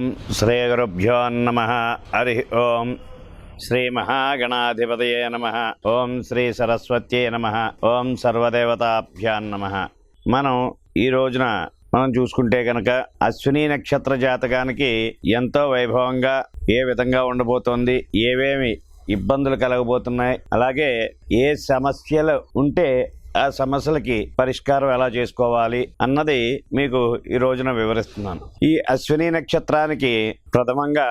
ఓం శ్రీ గురుభ్యో నమః. హరి ఓం. శ్రీ మహాగణాధిపతయే నమః. ఓం శ్రీ సరస్వత్యే నమః. ఓం సర్వదేవతాభ్యాం నమః. మనం ఈ రోజున చూసుకుంటే కనుక అశ్విని నక్షత్ర జాతకానికి ఎంతో వైభవంగా ఏ విధంగా ఉండబోతోంది, ఏవేమి ఇబ్బందులు కలగబోతున్నాయి, అలాగే ఏ సమస్యలు ఉంటే ఆ సమస్యలకి పరిష్కారం ఎలా చేసుకోవాలి అన్నది మీకు ఈ రోజున వివరిస్తున్నాను. ఈ అశ్విని నక్షత్రానికి ప్రథమంగా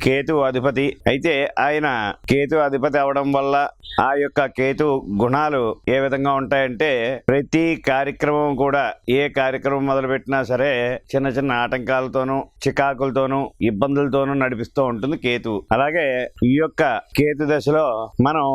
కేతు అధిపతి అయితే, ఆయన కేతు అధిపతి అవడం వల్ల ఆ యొక్క కేతు గుణాలు ఏ విధంగా ఉంటాయంటే, ప్రతి కార్యక్రమం కూడా ఏ కార్యక్రమం మొదలుపెట్టినా సరే చిన్న చిన్న ఆటంకాలతోనూ చికాకులతోనూ ఇబ్బందులతోనూ నడిపిస్తూ ఉంటుంది కేతు. అలాగే ఈ యొక్క కేతు దశలో మనం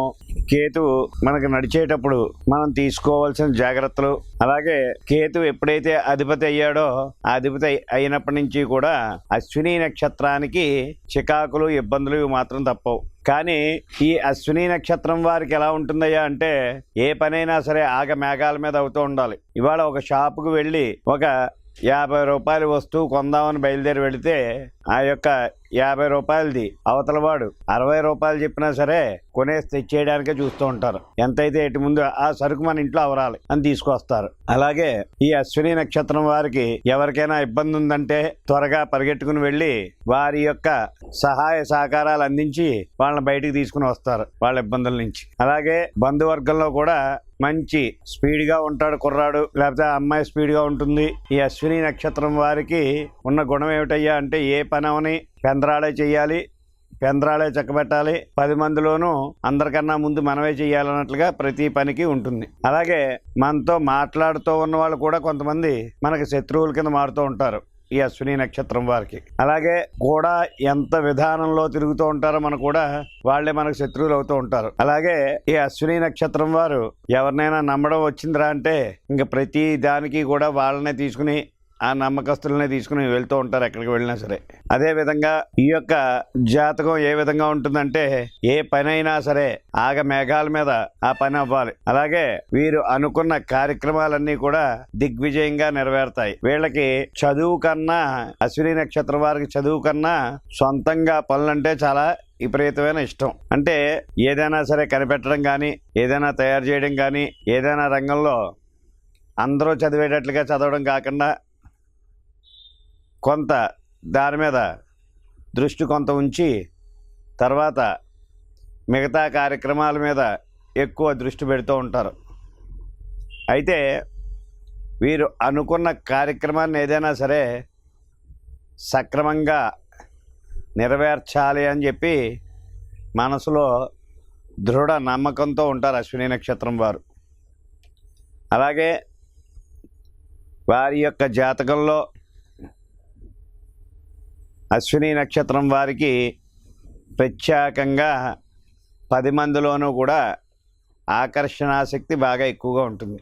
కేతు మనకు నడిచేటప్పుడు మనం తీసుకోవాల్సిన జాగ్రత్తలు, అలాగే కేతు ఎప్పుడైతే అధిపతి అయ్యాడో ఆ అధిపతి అయినప్పటి నుంచి కూడా అశ్విని నక్షత్రానికి చికాకులు ఇబ్బందులు మాత్రం తప్పవు. కానీ ఈ అశ్విని నక్షత్రం వారికి ఎలా ఉంటుందయ్యా అంటే, ఏ పనైనా సరే ఆగ మేఘాల మీద అవుతూ ఉండాలి. ఇవాళ ఒక షాపుకు వెళ్ళి ఒక 50 రూపాయల వస్తువు కొందామని బయలుదేరి వెళితే ఆ యొక్క 50 రూపాయలది అవతల వాడు 60 రూపాయలు చెప్పినా సరే కొనేసి తెచ్చేయడానికే చూస్తూ ఉంటారు. ఎంతైతే ఎటు ముందు ఆ సరుకు మన ఇంట్లో అవరాలి అని తీసుకొస్తారు. అలాగే ఈ అశ్విని నక్షత్రం వారికి ఎవరికైనా ఇబ్బంది ఉందంటే త్వరగా పరిగెట్టుకుని వెళ్ళి వారి యొక్క సహాయ సహకారాలు అందించి వాళ్ళని బయటికి తీసుకుని వస్తారు వాళ్ళ ఇబ్బందుల నుంచి. అలాగే బంధువర్గంలో కూడా మంచి స్పీడ్గా ఉంటాడు కుర్రాడు, లేకపోతే అమ్మాయి స్పీడ్గా ఉంటుంది. ఈ అశ్విని నక్షత్రం వారికి ఉన్న గుణం ఏమిటయ్యా అంటే, ఏ పని అవని పెందరాడే చెయ్యాలి, పెందరాడే చక్కబెట్టాలి, 10 మందిలోనూ అందరికన్నా ముందు మనమే చెయ్యాలన్నట్లుగా ప్రతి పనికి ఉంటుంది. అలాగే మనతో మాట్లాడుతూ ఉన్న వాళ్ళు కూడా కొంతమంది మనకి శత్రువుల కింద మారుతూ ఉంటారు ఈ అశ్విని నక్షత్రం వారికి. అలాగే కూడా ఎంత విధానంలో తిరుగుతూ ఉంటారో మనకు కూడా వాళ్లే మనకు శత్రువులు అవుతూ ఉంటారు. అలాగే ఈ అశ్విని నక్షత్రం వారు ఎవరినైనా నమ్మడం వచ్చిందిరా అంటే ఇంకా ప్రతి దానికి కూడా వాళ్ళనే తీసుకుని ఆ నమ్మకస్తులనే తీసుకుని వెళ్తూ ఉంటారు ఎక్కడికి వెళ్ళినా సరే. అదే విధంగా ఈ యొక్క జాతకం ఏ విధంగా ఉంటుందంటే, ఏ పని అయినా సరే ఆగ మేఘాల మీద ఆ పని అవ్వాలి. అలాగే వీరు అనుకున్న కార్యక్రమాలన్నీ కూడా దిగ్విజయంగా నెరవేరుతాయి. వీళ్ళకి చదువు కన్నా, అశ్విని నక్షత్రం వారికి చదువు కన్నా సొంతంగా పనులంటే చాలా విపరీతమైన ఇష్టం. అంటే ఏదైనా సరే కనిపెట్టడం కానీ, ఏదైనా తయారు చేయడం కానీ, ఏదైనా రంగంలో అందరూ చదివేటట్లుగా చదవడం కాకుండా కొంత దాని మీద దృష్టి కొంత ఉంచి తర్వాత మిగతా కార్యక్రమాల మీద ఎక్కువ దృష్టి పెడుతూ ఉంటారు. అయితే వీరు అనుకున్న కార్యక్రమాన్ని ఏదైనా సరే సక్రమంగా నెరవేర్చాలి అని చెప్పి మనసులో దృఢ నమ్మకంతో ఉంటారు అశ్విని నక్షత్రం వారు. అలాగే వారి యొక్క జాతకంలో అశ్విని నక్షత్రం వారికి ప్రత్యేకంగా 10 మందిలోనూ కూడా ఆకర్షణాశక్తి బాగా ఎక్కువగా ఉంటుంది.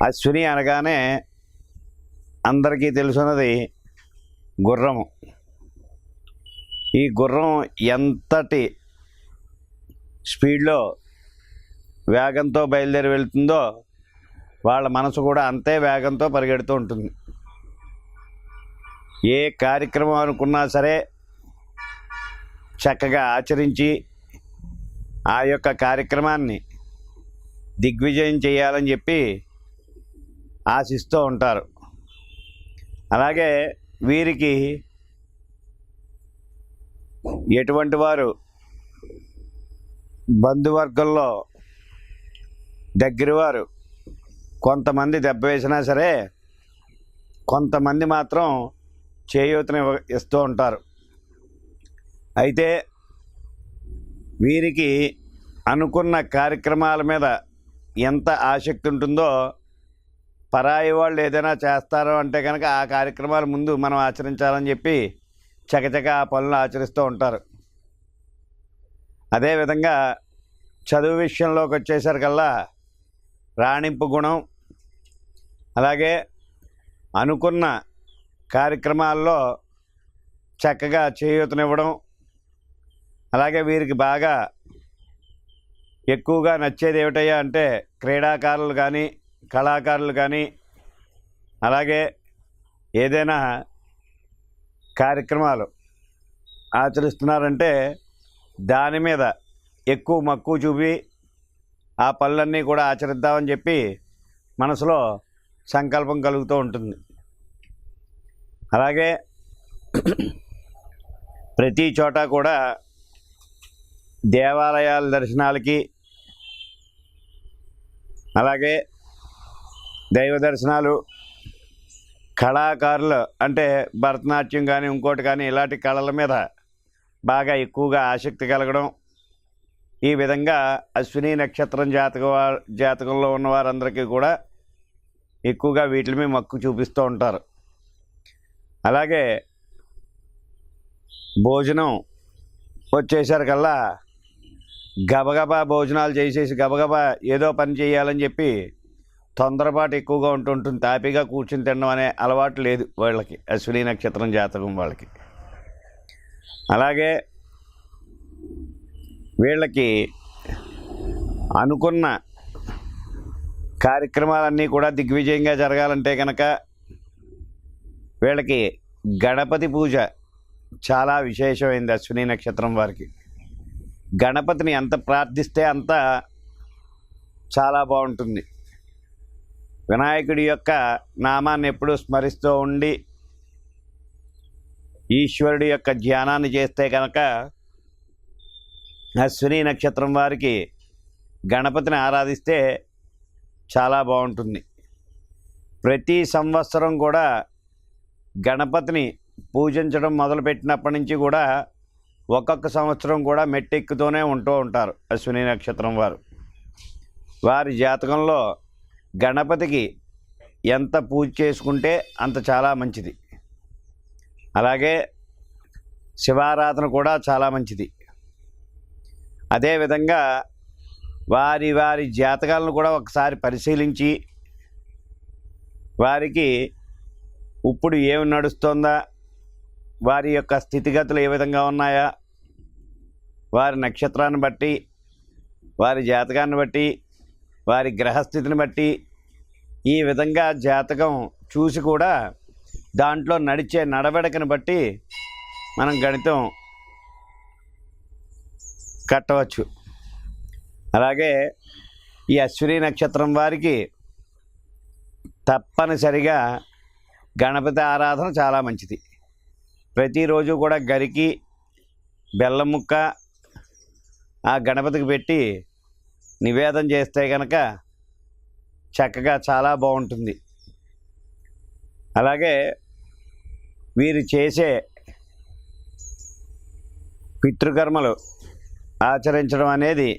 అశ్విని అనగానే అందరికీ తెలుసున్నది గుర్రము. ఈ గుర్రం ఎంతటి స్పీడ్లో వేగంతో బయలుదేరి వెళ్తుందో వాళ్ళ మనసు కూడా అంతే వేగంతో పరిగెడుతూ ఉంటుంది. ఏ కార్యక్రమం అనుకున్నా సరే చక్కగా ఆచరించి ఆ యొక్క కార్యక్రమాన్ని దిగ్విజయం చేయాలని చెప్పి ఆశిస్తూ ఉంటారు. అలాగే వీరికి ఎటువంటి వారు బంధువర్గంలో దగ్గరవారు కొంతమంది దెబ్బ వేసినా సరే కొంతమంది మాత్రం చేయూతని ఇస్తూ ఉంటారు. అయితే వీరికి అనుకున్న కార్యక్రమాల మీద ఎంత ఆసక్తి ఉంటుందో, పరాయి వాళ్ళు ఏదైనా చేస్తారో అంటే కనుక ఆ కార్యక్రమాల ముందు మనం ఆచరించాలని చెప్పి చకచక ఆ పనులు ఆచరిస్తూ ఉంటారు. అదేవిధంగా చదువు విషయంలోకి వచ్చేసరికల్లా రాణింపు గుణం, అలాగే అనుకున్న కార్యక్రమాల్లో చక్కగా చేయూతనివ్వడం, అలాగే వీరికి బాగా ఎక్కువగా నచ్చేది ఏమిటయ్యా అంటే క్రీడాకారులు కానీ, కళాకారులు కానీ, అలాగే ఏదైనా కార్యక్రమాలు ఆచరిస్తున్నారంటే దాని మీద ఎక్కువ మక్కువ చూపి ఆ పనులన్నీ కూడా ఆచరిద్దామని చెప్పి మనసులో సంకల్పం కలుగుతూ ఉంటుంది. అలాగే ప్రతి చోట కూడా దేవాలయాల దర్శనాలకి, అలాగే దైవ దర్శనాలు, కళాకారులు అంటే భరతనాట్యం కానీ ఇంకోటి కానీ ఇలాంటి కళల మీద బాగా ఎక్కువగా ఆసక్తి కలగడం, ఈ విధంగా అశ్విని నక్షత్రం జాతకంలో ఉన్న వారందరికీ కూడా ఎక్కువగా వీటి మీద మక్కువ చూపిస్తూ ఉంటారు. అలాగే భోజనం వచ్చేసరికల్లా గబగబా భోజనాలు చేసేసి గబగబా ఏదో పని చేయాలని చెప్పి తొందరపాటు ఎక్కువగా ఉంటుంటుంది. తాపీగా కూర్చుని తినడం అనే అలవాటు లేదు వాళ్ళకి, అశ్విని నక్షత్రం జాతకం వాళ్ళకి. అలాగే వీళ్ళకి అనుకున్న కార్యక్రమాలన్నీ కూడా దిగ్విజయంగా జరగాలంటే కనుక వీళ్ళకి గణపతి పూజ చాలా విశేషమైంది. అశ్విని నక్షత్రం వారికి గణపతిని ఎంత ప్రార్థిస్తే అంత చాలా బాగుంటుంది. వినాయకుడి యొక్క నామాన్ని ఎప్పుడూ స్మరిస్తూ ఉండి ఈశ్వరుడి యొక్క ధ్యానాన్ని చేస్తే కనుక అశ్విని నక్షత్రం వారికి గణపతిని ఆరాధిస్తే చాలా బాగుంటుంది. ప్రతి సంవత్సరం కూడా గణపతిని పూజించడం మొదలుపెట్టినప్పటి నుంచి కూడా ఒక్కొక్క సంవత్సరం కూడా మెట్టెక్కుతూనే ఉంటూ ఉంటారు అశ్విని నక్షత్రం వారు. వారి జాతకంలో గణపతికి ఎంత పూజ చేసుకుంటే అంత చాలా మంచిది. అలాగే శివారాధన కూడా చాలా మంచిది. అదేవిధంగా వారి వారి జాతకాలను కూడా ఒకసారి పరిశీలించి వారికి ఇప్పుడు ఏమి నడుస్తుందా, వారి యొక్క స్థితిగతులు ఏ విధంగా ఉన్నాయా, వారి నక్షత్రాన్ని బట్టి, వారి జాతకాన్ని బట్టి, వారి గ్రహస్థితిని బట్టి ఈ విధంగా జాతకం చూసి కూడా దాంట్లో నడిచే నడవడికను బట్టి మనం గణితం కట్టవచ్చు. అలాగే ఈ అశ్విని నక్షత్రం వారికి తప్పనిసరిగా గణపతి ఆరాధన చాలా మంచిది. ప్రతిరోజు కూడా గరికి బెల్లం ముక్క ఆ గణపతికి పెట్టి నివేదన చేస్తే కనుక చక్కగా చాలా బాగుంటుంది. అలాగే వీరు చేసే పితృకర్మలు ఆచరించడం అనేది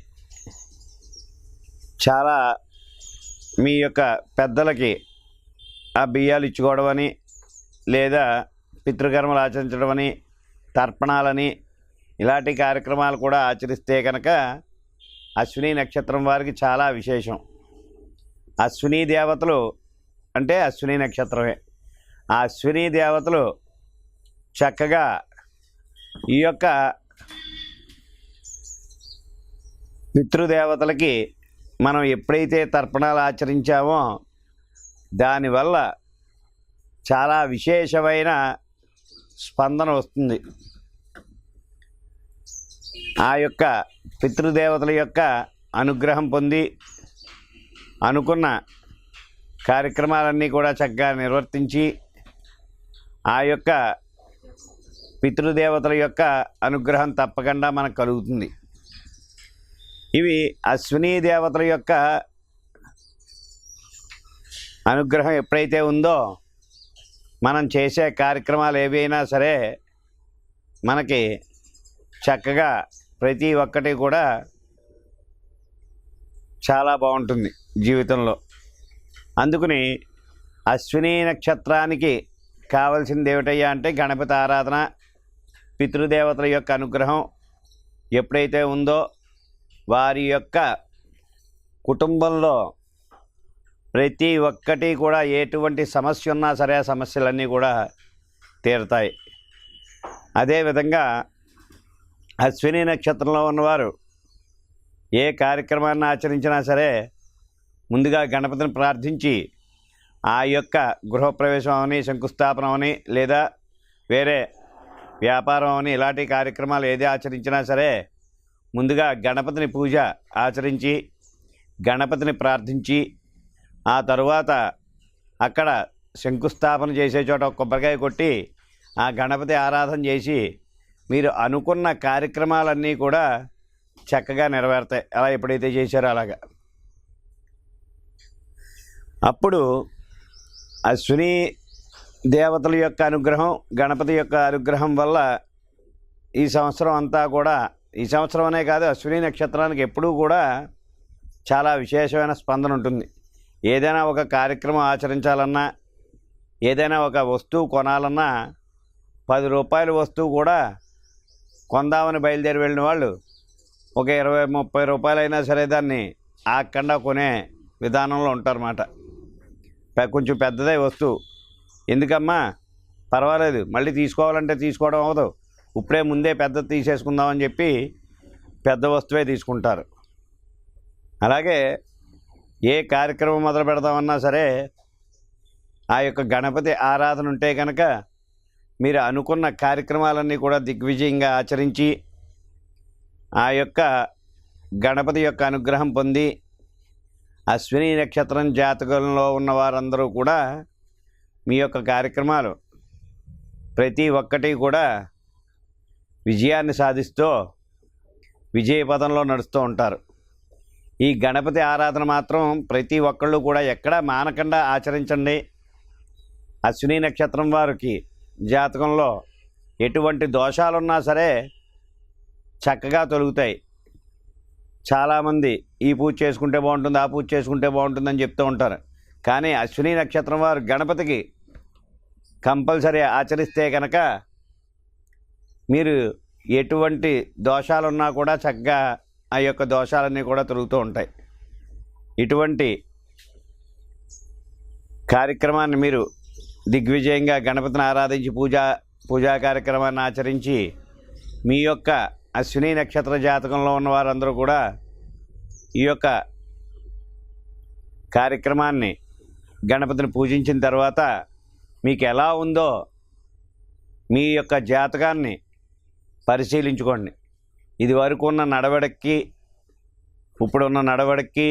చాలా మీ యొక్క పెద్దలకి ఆ బియ్యాలు ఇచ్చుకోవడం అని, లేదా పితృకర్మలు ఆచరించడం అని, తర్పణాలని ఇలాంటి కార్యక్రమాలు కూడా ఆచరిస్తే కనుక అశ్విని నక్షత్రం వారికి చాలా విశేషం. అశ్విని దేవతలు అంటే అశ్విని నక్షత్రమే. ఆ అశ్విని దేవతలు చక్కగా ఈ యొక్క పితృదేవతలకి మనం ఎప్పుడైతే తర్పణాలు ఆచరించామో దానివల్ల చాలా విశేషమైన స్పందన వస్తుంది. ఆ యొక్క పితృదేవతల యొక్క అనుగ్రహం పొంది అనుకున్న కార్యక్రమాలన్నీ కూడా చక్కగా నిర్వర్తించి ఆ యొక్క పితృదేవతల యొక్క అనుగ్రహం తప్పకుండా మనకు కలుగుతుంది. ఇవి అశ్విని దేవతల యొక్క అనుగ్రహం ఎప్పుడైతే ఉందో మనం చేసే కార్యక్రమాలు ఏవైనా సరే మనకి చక్కగా ప్రతి ఒక్కటి కూడా చాలా బాగుంటుంది జీవితంలో. అందుకని అశ్విని నక్షత్రానికి కావలసింది ఏమిటయ్యా అంటే గణపతి ఆరాధన, పితృదేవతల యొక్క అనుగ్రహం ఎప్పుడైతే ఉందో వారి యొక్క కుటుంబంలో ప్రతి ఒక్కటి కూడా ఎటువంటి సమస్య ఉన్నా సరే ఆ సమస్యలన్నీ కూడా తీరుతాయి. అదేవిధంగా అశ్విని నక్షత్రంలో ఉన్నవారు ఏ కార్యక్రమాన్ని ఆచరించినా సరే ముందుగా గణపతిని ప్రార్థించి ఆ యొక్క గృహప్రవేశం అవని, శంకుస్థాపనం అవని, లేదా వేరే వ్యాపారం అవని, ఇలాంటి కార్యక్రమాలు ఏది ఆచరించినా సరే ముందుగా గణపతిని పూజ ఆచరించి గణపతిని ప్రార్థించి ఆ తరువాత అక్కడ శంకుస్థాపన చేసే చోట ఒక కొబ్బరికాయ కొట్టి ఆ గణపతి ఆరాధన చేసి మీరు అనుకున్న కార్యక్రమాలన్నీ కూడా చక్కగా నెరవేరుతాయి. అలా ఎప్పుడైతే చేశారో అలాగా అప్పుడు అశ్విని దేవతల యొక్క అనుగ్రహం, గణపతి యొక్క అనుగ్రహం వల్ల ఈ సంవత్సరం అంతా కూడా, ఈ సంవత్సరం అనే కాదు, అశ్విని నక్షత్రానికి ఎప్పుడూ కూడా చాలా విశేషమైన స్పందన ఉంటుంది. ఏదైనా ఒక కార్యక్రమం ఆచరించాలన్నా, ఏదైనా ఒక వస్తువు కొనాలన్నా 10 రూపాయల వస్తువు కూడా కొందామని బయలుదేరి వెళ్ళిన వాళ్ళు ఒక 20-30 రూపాయలైనా సరే దాన్ని ఆకుండా కొనే విధానంలో ఉంటారన్నమాట. కొంచెం పెద్దదే వస్తువు, ఎందుకమ్మా పర్వాలేదు మళ్ళీ తీసుకోవాలంటే తీసుకోవడం అవ్వదు, ఇప్పుడే ముందే పెద్దది తీసేసుకుందామని చెప్పి పెద్ద వస్తువే తీసుకుంటారు. అలాగే ఏ కార్యక్రమం మొదలు పెడదామన్నా సరే ఆ యొక్క గణపతి ఆరాధన ఉంటే కనుక మీరు అనుకున్న కార్యక్రమాలన్నీ కూడా దిగ్విజయంగా ఆచరించి ఆ యొక్క గణపతి యొక్క అనుగ్రహం పొంది అశ్విని నక్షత్రం జాతకంలో ఉన్న వారందరూ కూడా మీ యొక్క కార్యక్రమాలు ప్రతి ఒక్కటి కూడా విజయాన్ని సాధిస్తూ విజయపథంలో నడుస్తూ ఉంటారు. ఈ గణపతి ఆరాధన మాత్రం ప్రతి ఒక్కళ్ళు కూడా ఎక్కడా మానకుండా ఆచరించండి. అశ్విని నక్షత్రం వారికి జాతకంలో ఎటువంటి దోషాలున్నా సరే చక్కగా తొలుగుతాయి. చాలామంది ఈ పూజ చేసుకుంటే బాగుంటుంది, ఆ పూజ చేసుకుంటే బాగుంటుందని చెప్తూ ఉంటారు. కానీ అశ్విని నక్షత్రం వారు గణపతికి కంపల్సరీ ఆచరిస్తే కనుక మీరు ఎటువంటి దోషాలున్నా కూడా చక్కగా ఆ యొక్క దోషాలన్నీ కూడా తొలుగుతూ ఉంటాయి. ఇటువంటి కార్యక్రమాన్ని మీరు దిగ్విజయంగా గణపతిని ఆరాధించి పూజా కార్యక్రమాన్ని ఆచరించి మీ యొక్క అశ్విని నక్షత్ర జాతకంలో ఉన్న వారందరూ కూడా ఈ యొక్క కార్యక్రమాన్ని గణపతిని పూజించిన తర్వాత మీకు ఎలా ఉందో మీ యొక్క జాతకాన్ని పరిశీలించుకోండి. ఇది వరకు ఉన్న నడవడికి ఇప్పుడున్న నడవడికి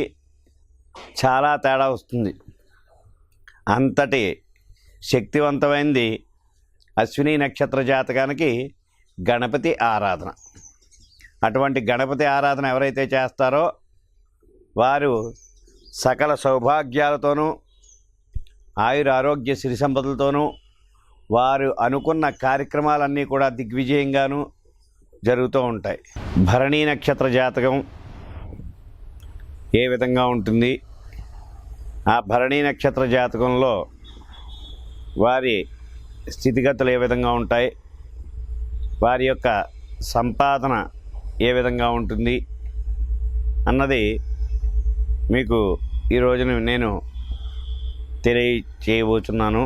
చాలా తేడా వస్తుంది. అంతటి శక్తివంతమైనది అశ్విని నక్షత్ర జాతకానికి గణపతి ఆరాధన. అటువంటి గణపతి ఆరాధన ఎవరైతే చేస్తారో వారు సకల సౌభాగ్యాలతోనూ ఆయురారోగ్య సిరి సంపదలతోనూ వారు అనుకున్న కార్యక్రమాలన్నీ కూడా దిగ్విజయంగాను జరుగుతూ ఉంటాయి. భరణీ నక్షత్ర జాతకం ఏ విధంగా ఉంటుంది, ఆ భరణీ నక్షత్ర జాతకంలో వారి స్థితిగతులు ఏ విధంగా ఉంటాయి, వారి యొక్క సంపాదన ఏ విధంగా ఉంటుంది అన్నది మీకు ఈ రోజున నేను తెలియచేయబోతున్నాను.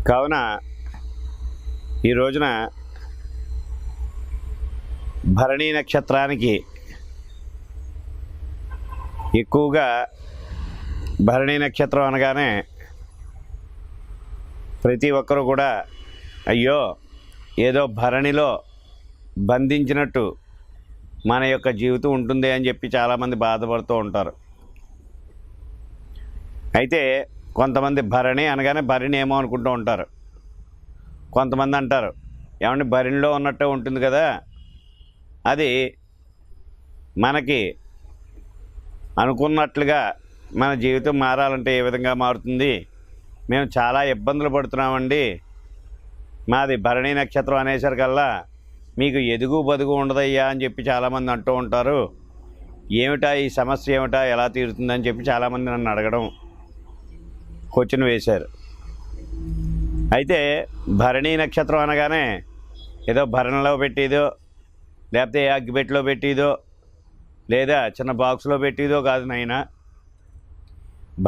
కావున ఈ రోజున భరణీ నక్షత్రానికి ఎక్కువగా, భరణీ నక్షత్రం అనగానే ప్రతి ఒక్కరూ కూడా అయ్యో ఏదో భరణిలో బంధించినట్టు మన యొక్క జీవితం ఉంటుంది అని చెప్పి చాలామంది బాధపడుతూ ఉంటారు. అయితే కొంతమంది భరణి అనగానే భరణి ఏమో అనుకుంటూ ఉంటారు. కొంతమంది అంటారు ఏమంటే భరణిలో ఉన్నట్టే ఉంటుంది కదా, అది మనకి అనుకున్నట్లుగా మన జీవితం మారాలంటే ఏ విధంగా మారుతుంది, మేము చాలా ఇబ్బందులు పడుతున్నామండి, మాది భరణీ నక్షత్రం అనేసరికల్లా మీకు ఎదుగు బదుగు ఉండదయ్యా అని చెప్పి చాలామంది అంటూ ఉంటారు. ఏమిటా ఈ సమస్య, ఏమిటా, ఎలా తీరుతుందని చెప్పి చాలామంది నన్ను అడగడం, క్వశ్చన్ వేశారు. అయితే భరణీ నక్షత్రం అనగానే ఏదో భరణలో పెట్టేదో, లేకపోతే అగ్గిపెట్టిలో పెట్టేదో, లేదా చిన్న బాక్స్లో పెట్టేదో కాదు నాయన.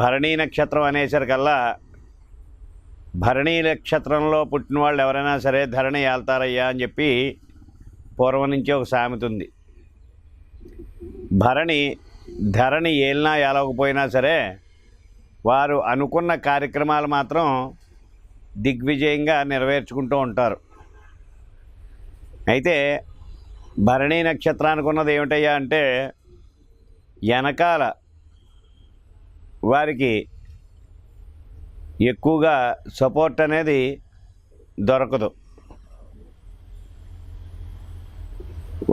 భరణీ నక్షత్రం అనేసరికల్లా భరణీ నక్షత్రంలో పుట్టిన వాళ్ళు ఎవరైనా సరే ధరణి ఏళ్తారయ్యా అని చెప్పి పూర్వం నుంచి ఒక సామెత ఉంది. ధరణి ఏలినా ఏలవకపోయినా సరే వారు అనుకున్న కార్యక్రమాలు మాత్రం దిగ్విజయంగా నెరవేర్చుకుంటూ ఉంటారు. అయితే భరణీ నక్షత్రానికి ఉన్నది ఏమిటయ్యా అంటే, వెనకాల వారికి ఎక్కువగా సపోర్ట్ అనేది దొరకదు.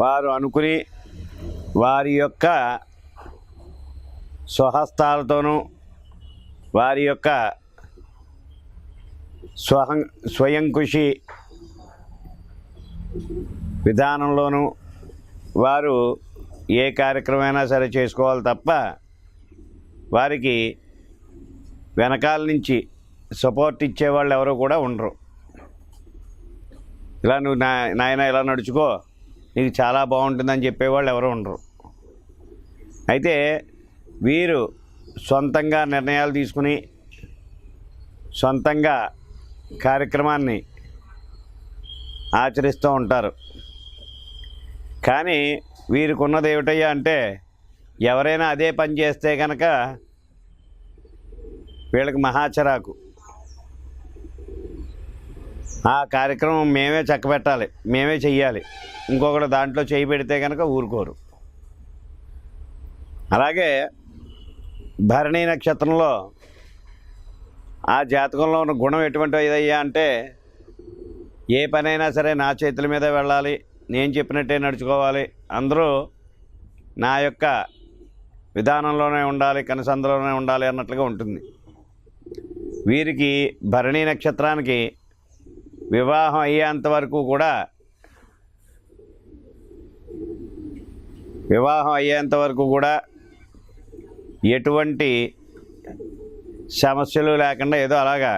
వారు అనుకుని వారి యొక్క స్వహస్తాలతోనూ వారి యొక్క స్వయం కృషి విధానంలోనూ వారు ఏ కార్యక్రమమైనా సరే చేసుకోవాలి తప్ప వారికి వెనకాల నుంచి సపోర్ట్ ఇచ్చేవాళ్ళు ఎవరు కూడా ఉండరు. ఇలా నువ్వు నాయన ఇలా నడుచుకో, నీకు చాలా బాగుంటుందని చెప్పేవాళ్ళు ఎవరు ఉండరు. అయితే వీరు సొంతంగా నిర్ణయాలు తీసుకుని సొంతంగా కార్యక్రమాన్ని ఆచరిస్తూ ఉంటారు. కానీ వీరికి ఉన్నది ఏమిటయ్యా అంటే, ఎవరైనా అదే పని చేస్తే కనుక వీళ్ళకి మహాచరాకు. ఆ కార్యక్రమం మేమే చక్కబెట్టాలి, మేమే చెయ్యాలి, ఇంకొకటి దాంట్లో చేయి పెడితే కనుక ఊరుకోరు. అలాగే భరణీ నక్షత్రంలో ఆ జాతకంలో ఉన్న గుణం ఎటువంటిదయ్యా అంటే, ఏ పనైనా సరే నా చేతుల మీద వెళ్ళాలి, నేను చెప్పినట్టే నడుచుకోవాలి, అందరూ నా యొక్క విధానంలోనే ఉండాలి, కనుసంధలోనే ఉండాలి అన్నట్లుగా ఉంటుంది. వీరికి భరణీ నక్షత్రానికి వివాహం అయ్యేంత వరకు కూడా ఎటువంటి సమస్యలు లేకుండా ఏదో అలాగా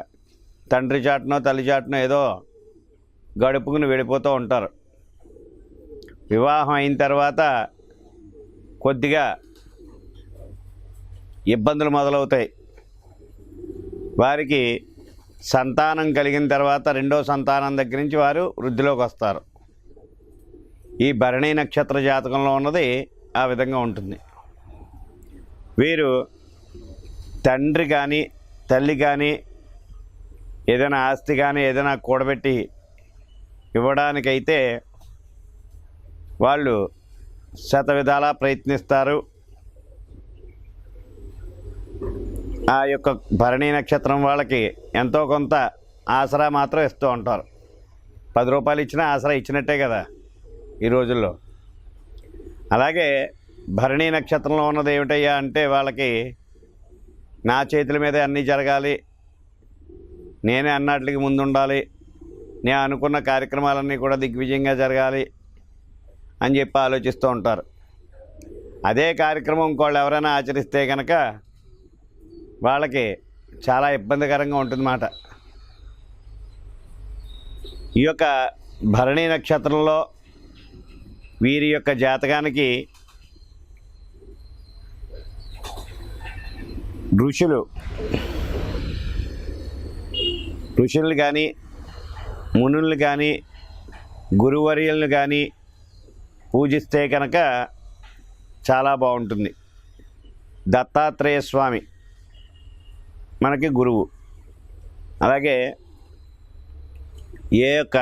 తండ్రి చాటునో తల్లి చాటునో ఏదో గడుపుకుని వెళ్ళిపోతూ ఉంటారు. వివాహం అయిన తర్వాత కొద్దిగా ఇబ్బందులు మొదలవుతాయి. వారికి సంతానం కలిగిన తర్వాత రెండో సంతానం దగ్గర నుంచి వారు వృద్ధిలోకి వస్తారు. ఈ భరణీ నక్షత్ర జాతకంలో ఉన్నది ఆ విధంగా ఉంటుంది. వీరు తండ్రి కానీ తల్లి కానీ ఏదైనా ఆస్తి కానీ ఏదైనా కూడబెట్టి ఇవ్వడానికైతే వాళ్ళు శతవిధాలా ప్రయత్నిస్తారు. ఆ యొక్క భరణీ నక్షత్రం వాళ్ళకి ఎంతో కొంత ఆసరా మాత్రం ఇస్తూ ఉంటారు. 10 రూపాయలు ఇచ్చినా ఆసరా ఇచ్చినట్టే కదా ఈ రోజుల్లో. అలాగే భరణీ నక్షత్రంలో ఉన్నది ఏమిటయ్యా అంటే, వాళ్ళకి నా చేతుల మీదే అన్నీ జరగాలి, నేనే అన్నట్లకి ముందుండాలి, నేను అనుకున్న కార్యక్రమాలన్నీ కూడా దిగ్విజయంగా జరగాలి అని చెప్పి ఆలోచిస్తూ ఉంటారు. అదే కార్యక్రమం ఇంకోళ్ళు ఎవరైనా ఆచరిస్తే కనుక వాళ్ళకి చాలా ఇబ్బందికరంగా ఉంటుందన్నమాట. ఈ యొక్క భరణీ నక్షత్రంలో వీరి యొక్క జాతకానికి ఋషులు కానీ మునుల్ని కానీ గురువర్యులను కానీ పూజిస్తే కనుక చాలా బాగుంటుంది. దత్తాత్రేయ స్వామి మనకి గురువు. అలాగే ఏ యొక్క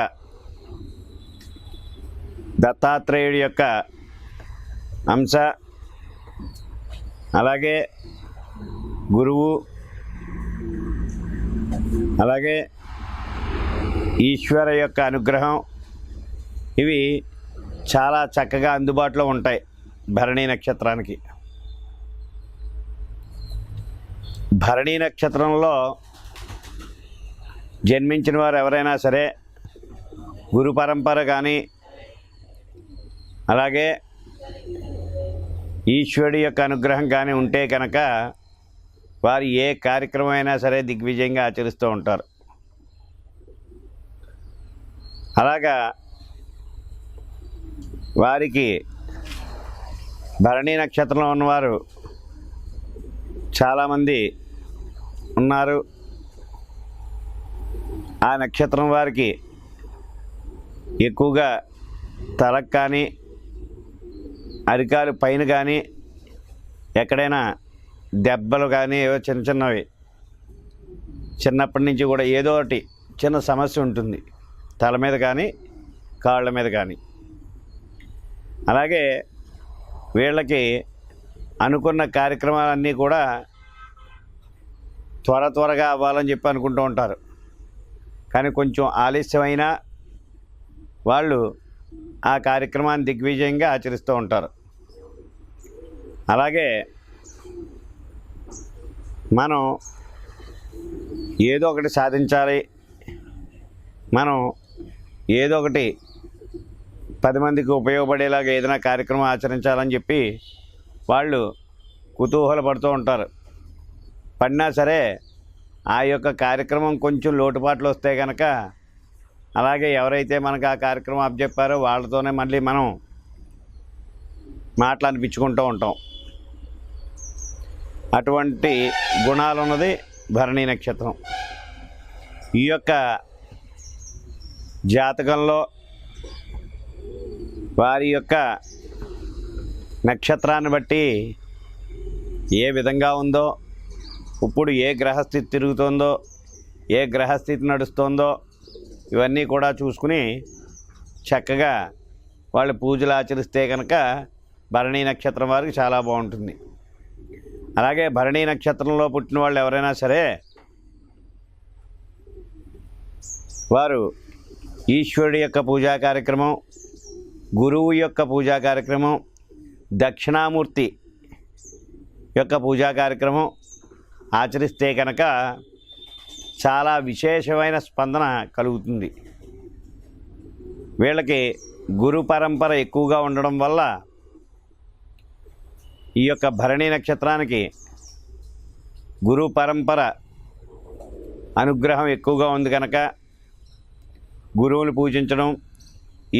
దత్తాత్రేయుడి యొక్క అంశ, అలాగే గురువు, అలాగే ఈశ్వర యొక్క అనుగ్రహం, ఇవి చాలా చక్కగా అందుబాటులో ఉంటాయి భరణీ నక్షత్రానికి. భరణీ నక్షత్రంలో జన్మించిన వారు ఎవరైనా సరే గురు పరంపర కానీ అలాగే ఈశ్వరుడి యొక్క అనుగ్రహం కానీ ఉంటే కనుక వారు ఏ కార్యక్రమం అయినా సరే దిగ్విజయంగా ఆచరిస్తూ ఉంటారు. అలాగా వారికి భరణీ నక్షత్రంలో ఉన్నవారు చాలామంది ఉన్నారు. ఆ నక్షత్రం వారికి ఎక్కువగా తలకు కానీ అరికాలు పైన కానీ ఎక్కడైనా దెబ్బలు కానీ ఏవో చిన్న చిన్నవి చిన్నప్పటి నుంచి కూడా ఏదో ఒకటి చిన్న సమస్య ఉంటుంది, తల మీద కానీ కాళ్ళ మీద కానీ. అలాగే వీళ్ళకి అనుకున్న కార్యక్రమాలన్నీ కూడా త్వరగా అవ్వాలని చెప్పి అనుకుంటూ ఉంటారు. కానీ కొంచెం ఆలస్యమైనా వాళ్ళు ఆ కార్యక్రమాన్ని దిగ్విజయంగా ఆచరిస్తూ ఉంటారు. అలాగే మనం ఏదో ఒకటి సాధించాలి, మనం ఏదో ఒకటి 10 మందికి ఉపయోగపడేలాగా ఏదైనా కార్యక్రమం ఆచరించాలని చెప్పి వాళ్ళు కుతూహలపడుతూ ఉంటారు. పడినా సరే ఆ యొక్క కార్యక్రమం కొంచెం లోటుపాట్లు వస్తే కనుక, అలాగే ఎవరైతే మనకు ఆ కార్యక్రమం అప్పచెప్పారో వాళ్ళతోనే మళ్ళీ మనం మాటలనిపించుకుంటూ ఉంటాం. అటువంటి గుణాలు ఉన్నది భరణీ నక్షత్రం. ఈ యొక్క జాతకంలో వారి యొక్క నక్షత్రాన్ని బట్టి ఏ విధంగా ఉందో, ఇప్పుడు ఏ గ్రహస్థితి తిరుగుతుందో, ఏ గ్రహస్థితి నడుస్తుందో ఇవన్నీ కూడా చూసుకుని చక్కగా వాళ్ళు పూజలు ఆచరిస్తే కనుక భరణీ నక్షత్రం వారికి చాలా బాగుంటుంది. అలాగే భరణీ నక్షత్రంలో పుట్టిన వాళ్ళు ఎవరైనా సరే వారు ఈశ్వరుడి యొక్క పూజా కార్యక్రమం, గురువు యొక్క పూజా కార్యక్రమం, దక్షిణామూర్తి యొక్క పూజా కార్యక్రమం ఆచరిస్తే కనుక చాలా విశేషమైన స్పందన కలుగుతుంది. వీళ్ళకి గురు పరంపర ఎక్కువగా ఉండడం వల్ల ఈ యొక్క భరణీ నక్షత్రానికి గురు పరంపర అనుగ్రహం ఎక్కువగా ఉంది కనుక గురువుని పూజించడం,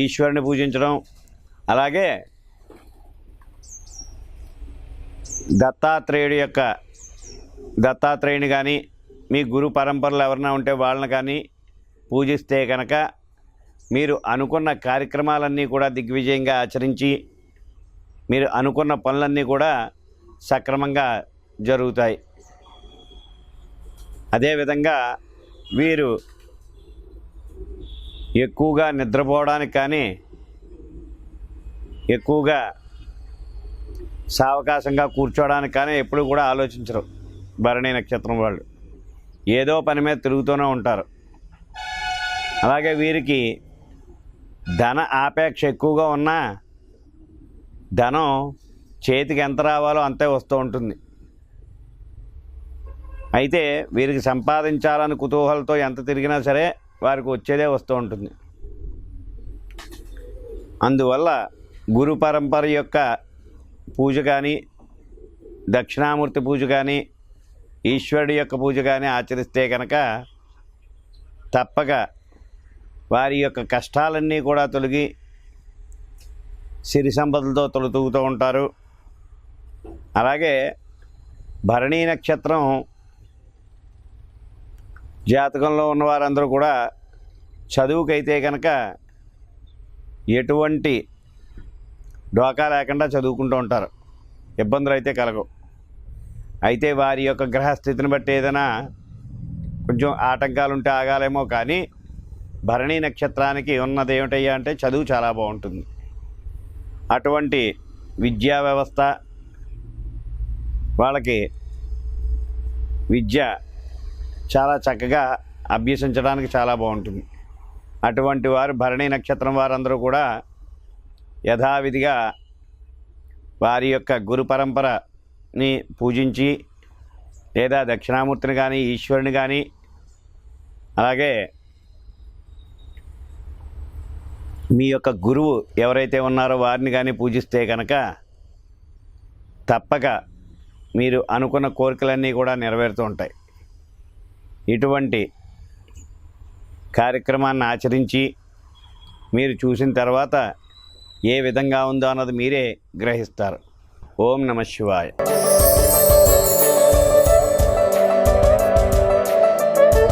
ఈశ్వరుని పూజించడం, అలాగే దత్తాత్రేయుని కానీ మీ గురు పరంపరలు ఎవరైనా ఉంటే వాళ్ళని కానీ పూజిస్తే కనుక మీరు అనుకున్న కార్యక్రమాలన్నీ కూడా దిగ్విజయంగా ఆచరించి మీరు అనుకున్న పనులన్నీ కూడా సక్రమంగా జరుగుతాయి. అదేవిధంగా వీరు ఎక్కువగా నిద్రపోవడానికి కానీ, ఎక్కువగా సావకాశంగా కూర్చోవడానికి కానీ ఎప్పుడు కూడా ఆలోచించరు. భరణీ నక్షత్రం వాళ్ళు ఏదో పని మీద తిరుగుతూనే ఉంటారు. అలాగే వీరికి ధన ఆపేక్ష ఎక్కువగా ఉన్నా ధనం చేతికి ఎంత రావాలో అంతే వస్తూ ఉంటుంది. అయితే వీరికి సంపాదించాలని కుతూహలంతో ఎంత తిరిగినా సరే వారికి వచ్చేదే వస్తూ ఉంటుంది. అందువల్ల గురు పరంపర యొక్క పూజ కానీ, దక్షిణామూర్తి పూజ కానీ, ఈశ్వరుడి యొక్క పూజ కానీ ఆచరిస్తే కనుక తప్పక వారి యొక్క కష్టాలన్నీ కూడా తొలగి సిరి సంపదలతో తొలతూగుతూ ఉంటారు. అలాగే భరణీ నక్షత్రం జాతకంలో ఉన్నవారందరూ కూడా చదువుకైతే కనుక ఎటువంటి డోకా లేకుండా చదువుకుంటూ ఉంటారు, ఇబ్బందులు అయితే కలగవు. అయితే వారి యొక్క గ్రహస్థితిని బట్టి ఏదైనా కొంచెం ఆటంకాలు ఉంటే ఆగాలేమో, కానీ భరణీ నక్షత్రానికి ఉన్నది ఏమిటయ్యా అంటే చదువు చాలా బాగుంటుంది. అటువంటి విద్యా వ్యవస్థ, వాళ్ళకి విద్య చాలా చక్కగా అభ్యసించడానికి చాలా బాగుంటుంది. అటువంటి వారు భరణీ నక్షత్రం వారందరూ కూడా యథావిధిగా వారి యొక్క గురు పరంపరని పూజించి, లేదా దక్షిణామూర్తిని కానీ, ఈశ్వరుని కానీ, అలాగే మీ యొక్క గురువు ఎవరైతే ఉన్నారో వారిని కానీ పూజిస్తే కనుక తప్పక మీరు అనుకున్న కోరికలన్నీ కూడా నెరవేరుతూ ఉంటాయి. ఇటువంటి కార్యక్రమాన్ని ఆచరించి మీరు చూసిన తర్వాత ఏ విధంగా ఉందో అన్నది మీరే గ్రహిస్తారు. ఓం నమః శివాయ.